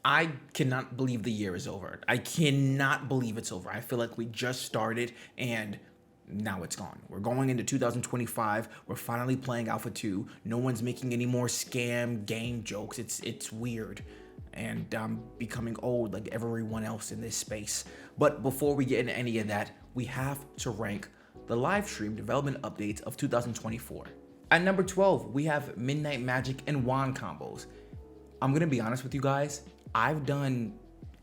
I cannot believe the year is over. I cannot believe it's over. I feel like we just started and now it's gone. We're going into 2025. We're finally playing Alpha 2. No one's making any more scam game jokes. It's weird. And I'm becoming old like everyone else in this space. But before we get into any of that, we have to rank the live stream development updates of 2024. At number 12, we have Midnight Magic and Wand combos. I'm gonna be honest with you guys, I've done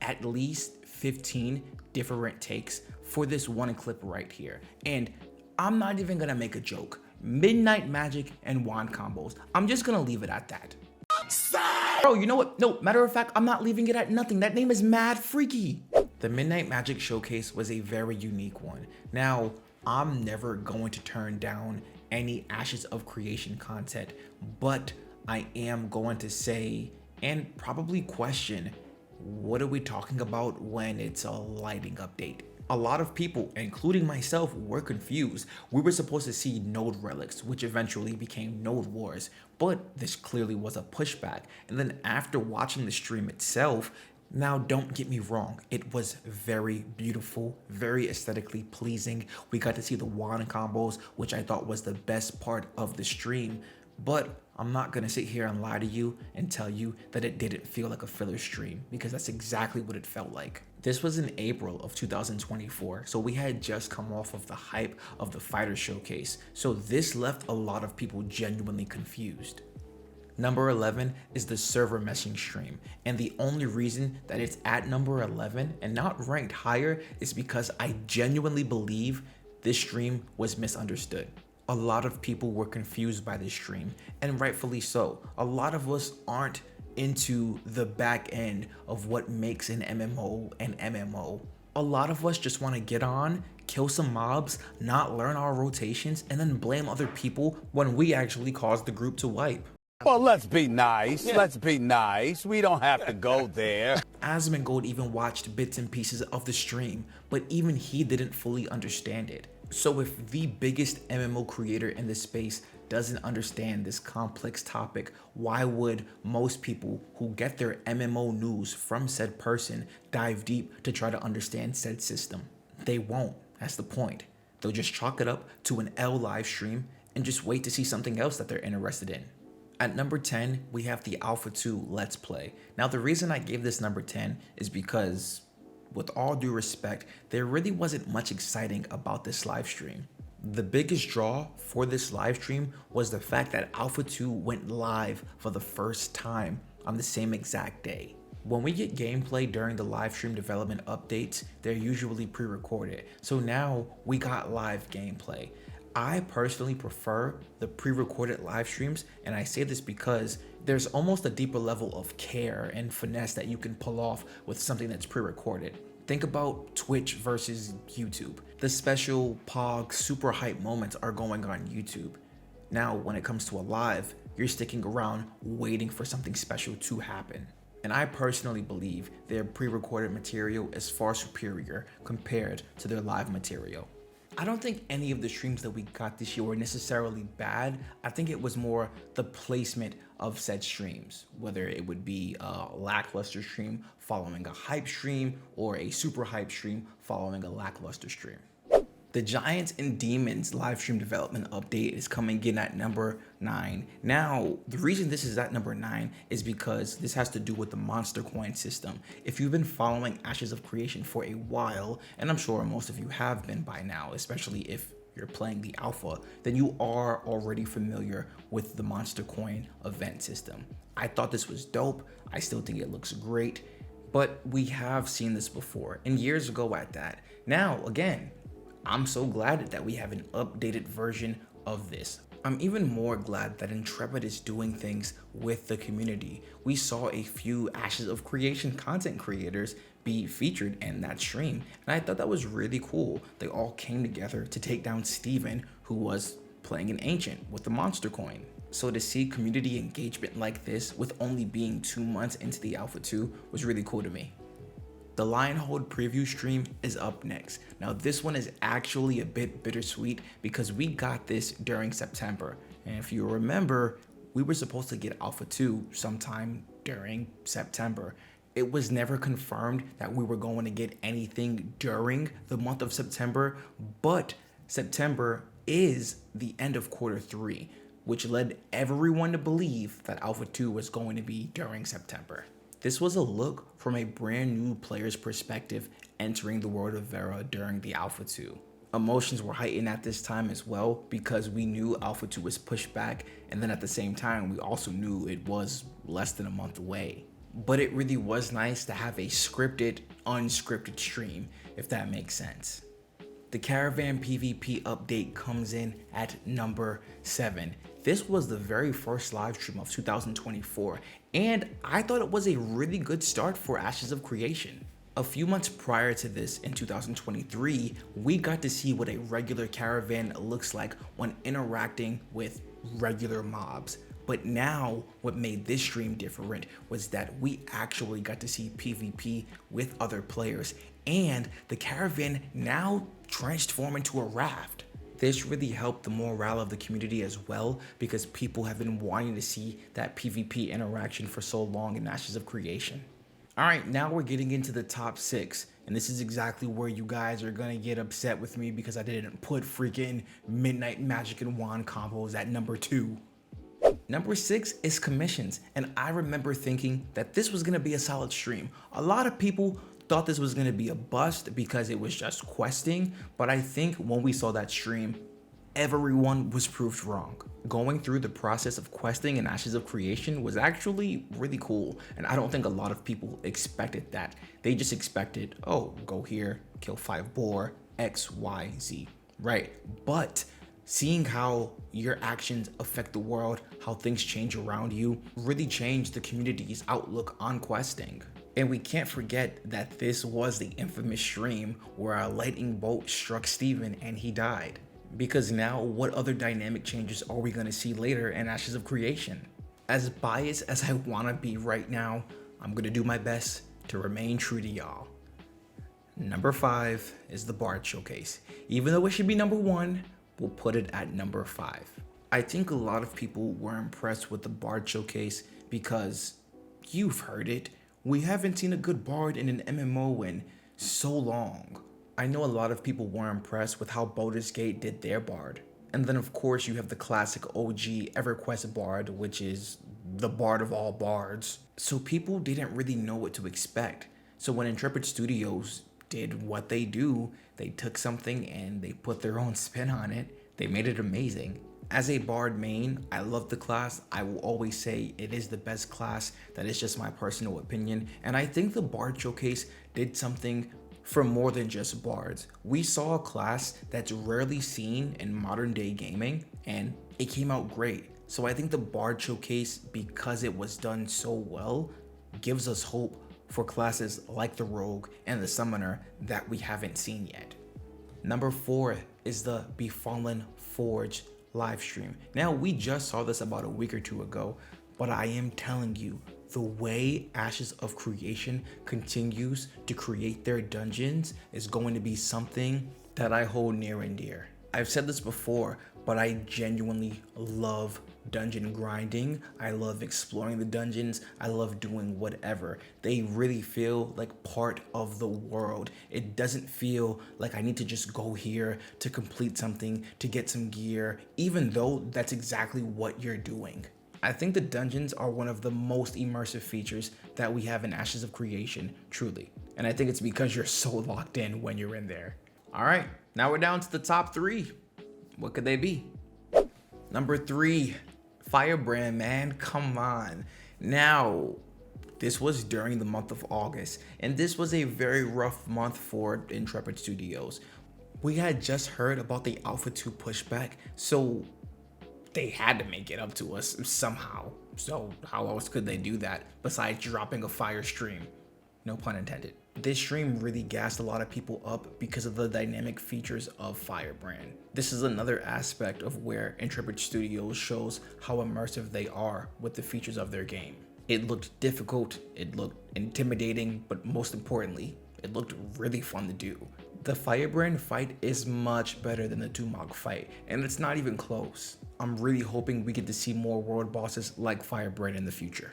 at least 15 different takes for this one clip right here. And I'm not even gonna make a joke. Midnight Magic and Wand combos. I'm just gonna leave it at that. Bro, you know what? No, matter of fact, I'm not leaving it at nothing. That name is mad freaky. The Midnight Magic showcase was a very unique one. Now, I'm never going to turn down any Ashes of Creation content, but I am going to say and probably question, what are we talking about when it's a lighting update? A lot of people, including myself, were confused. We were supposed to see node relics, which eventually became node wars, but this clearly was a pushback. And then after watching the stream itself, now don't get me wrong, it was very beautiful, very aesthetically pleasing. We got to see the wand combos, which I thought was the best part of the stream, but I'm not gonna sit here and lie to you and tell you that it didn't feel like a filler stream, because that's exactly what it felt like. This was in April of 2024, so we had just come off of the hype of the fighter showcase, so this left a lot of people genuinely confused. Number 11 is the server meshing stream, and the only reason that it's at number 11 and not ranked higher is because I genuinely believe this stream was misunderstood. A lot of people were confused by this stream, and rightfully so. A lot of us aren't into the back end of what makes an MMO an MMO. A lot of us just want to get on, kill some mobs, not learn our rotations, and then blame other people when we actually caused the group to wipe. Well, let's be nice. Yeah. Let's be nice. We don't have to go there. Asmongold even watched bits and pieces of the stream, but even he didn't fully understand it. So if the biggest MMO creator in this space doesn't understand this complex topic, why would most people who get their MMO news from said person dive deep to try to understand said system? They won't. That's the point. They'll just chalk it up to an L live stream and just wait to see something else that they're interested in. At number 10, we have the Alpha 2 Let's Play. Now, the reason I gave this number 10 is because, with all due respect, there really wasn't much exciting about this live stream. The biggest draw for this live stream was the fact that Alpha 2 went live for the first time on the same exact day. When we get gameplay during the live stream development updates, they're usually pre-recorded. So now we got live gameplay. I personally prefer the pre-recorded live streams, and I say this because there's almost a deeper level of care and finesse that you can pull off with something that's pre-recorded. Think about Twitch versus YouTube. The special POG super hype moments are going on YouTube. Now, when it comes to a live, you're sticking around waiting for something special to happen. And I personally believe their pre-recorded material is far superior compared to their live material. I don't think any of the streams that we got this year were necessarily bad. I think it was more the placement of said streams, whether it would be a lackluster stream following a hype stream or a super hype stream following a lackluster stream. The Giants and Demons live stream development update is coming in at number 9. Now, the reason this is at number 9 is because this has to do with the monster coin system. If you've been following Ashes of Creation for a while, and I'm sure most of you have been by now, especially if you're playing the alpha, then you are already familiar with the monster coin event system. I thought this was dope. I still think it looks great, but we have seen this before, and years ago at that. Now, again, I'm so glad that we have an updated version of this. I'm even more glad that Intrepid is doing things with the community. We saw a few Ashes of Creation content creators be featured in that stream, and I thought that was really cool. They all came together to take down Steven, who was playing an ancient with the monster coin. So to see community engagement like this with only being 2 months into the Alpha 2 was really cool to me. The Lionhold Preview stream is up next. Now this one is actually a bit bittersweet because we got this during September. And if you remember, we were supposed to get Alpha 2 sometime during September. It was never confirmed that we were going to get anything during the month of September, but September is the end of quarter 3, which led everyone to believe that Alpha 2 was going to be during September. This was a look from a brand new player's perspective entering the world of Vera during the Alpha 2. Emotions were heightened at this time as well because we knew Alpha 2 was pushed back, and then at the same time we also knew it was less than a month away. But it really was nice to have a scripted, unscripted stream, if that makes sense. The Caravan PvP update comes in at number 7. This was the very first live stream of 2024, and I thought it was a really good start for Ashes of Creation. A few months prior to this, in 2023, we got to see what a regular caravan looks like when interacting with regular mobs. But now, what made this stream different was that we actually got to see PvP with other players, and the caravan now transformed into a raft. This really helped the morale of the community as well, because people have been wanting to see that PvP interaction for so long in Ashes of Creation. Alright, now we're getting into the top 6, and this is exactly where you guys are gonna get upset with me because I didn't put freaking Midnight Magic and Wand combos at number 2. Number 6 is commissions, and I remember thinking that this was gonna be a solid stream. A lot of people thought this was gonna be a bust because it was just questing, but I think when we saw that stream, everyone was proved wrong. Going through the process of questing in Ashes of Creation was actually really cool, and I don't think a lot of people expected that. They just expected, oh, go here, kill 5 boar, X, Y, Z, right? But seeing how your actions affect the world, how things change around you, really changed the community's outlook on questing. And we can't forget that this was the infamous stream where a lightning bolt struck Steven and he died. Because now, what other dynamic changes are we gonna see later in Ashes of Creation? As biased as I wanna be right now, I'm gonna do my best to remain true to y'all. Number 5 is the Bard Showcase. Even though it should be number 1, we'll put it at number 5. I think a lot of people were impressed with the Bard Showcase because you've heard it. We haven't seen a good Bard in an MMO in so long. I know a lot of people were impressed with how Baldur's Gate did their Bard. And then of course you have the classic OG EverQuest Bard, which is the Bard of all bards. So people didn't really know what to expect. So when Intrepid Studios did what they do, they took something and they put their own spin on it. They made it amazing. As a Bard main, I love the class. I will always say it is the best class. That is just my personal opinion. And I think the Bard Showcase did something for more than just bards. We saw a class that's rarely seen in modern day gaming, and it came out great. So I think the Bard Showcase, because it was done so well, gives us hope for classes like the Rogue and the Summoner that we haven't seen yet. Number 4 is the Befallen Forge live stream. Now, we just saw this about a week or 2 ago, but I am telling you, the way Ashes of Creation continues to create their dungeons is going to be something that I hold near and dear. I've said this before, but I genuinely love dungeon grinding. I love exploring the dungeons. I love doing whatever. They really feel like part of the world. It doesn't feel like I need to just go here to complete something, to get some gear, even though that's exactly what you're doing. I think the dungeons are one of the most immersive features that we have in Ashes of Creation, truly. And I think it's because you're so locked in when you're in there. All right, now we're down to the top 3. What could they be? Number 3, Firebrand, man, come on. Now, this was during the month of August, and this was a very rough month for Intrepid Studios. We had just heard about the Alpha 2 pushback, so they had to make it up to us somehow. So how else could they do that besides dropping a fire stream? No pun intended. This stream really gassed a lot of people up because of the dynamic features of Firebrand. This is another aspect of where Intrepid Studios shows how immersive they are with the features of their game. It looked difficult, it looked intimidating, but most importantly, it looked really fun to do. The Firebrand fight is much better than the Tumog fight, and it's not even close. I'm really hoping we get to see more world bosses like Firebrand in the future.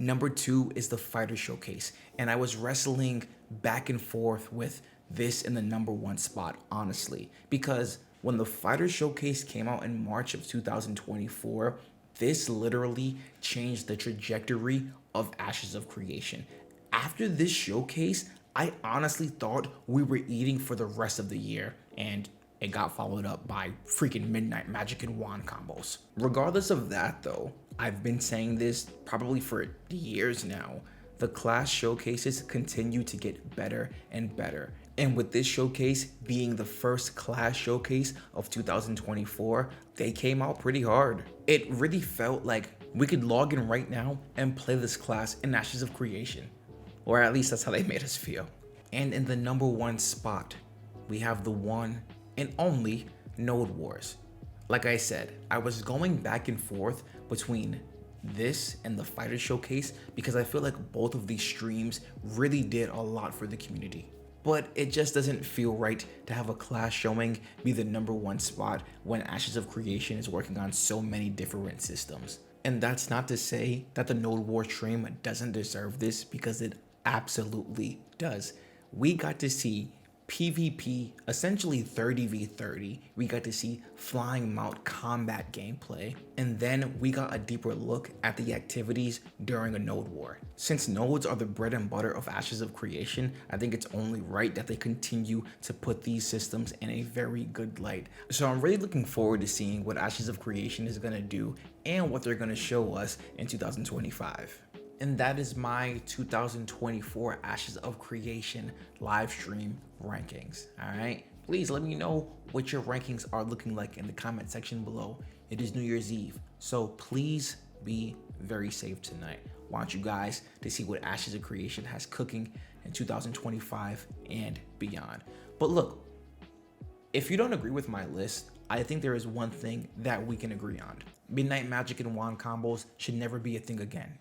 Number 2 is the Fighter Showcase, and I was wrestling back and forth with this in the number 1 spot, honestly, because when the Fighter Showcase came out in March of 2024, this literally changed the trajectory of Ashes of Creation. After this showcase, I honestly thought we were eating for the rest of the year, and it got followed up by freaking Midnight Magic and Wand combos. Regardless of that though, I've been saying this probably for years now, the class showcases continue to get better and better. And with this showcase being the first class showcase of 2024, they came out pretty hard. It really felt like we could log in right now and play this class in Ashes of Creation. Or at least that's how they made us feel. And in the number 1 spot, we have the one and only Node Wars. Like I said, I was going back and forth between this and the Fighter Showcase because I feel like both of these streams really did a lot for the community. But it just doesn't feel right to have a class showing be the number 1 spot when Ashes of Creation is working on so many different systems. And that's not to say that the Node War stream doesn't deserve this, because it absolutely does. We got to see PvP, essentially 30v30. We got to see flying mount combat gameplay, and then we got a deeper look at the activities during a node war. Since nodes are the bread and butter of Ashes of Creation, I think it's only right that they continue to put these systems in a very good light. So I'm really looking forward to seeing what Ashes of Creation is gonna do and what they're gonna show us in 2025. And that is my 2024 Ashes of Creation live stream rankings. All right, please let me know what your rankings are looking like in the comment section below. It is New Year's Eve, so please be very safe tonight. I want you guys to see what Ashes of Creation has cooking in 2025 and beyond. But look, if you don't agree with my list, I think there is one thing that we can agree on. Midnight Magic and Wand combos should never be a thing again.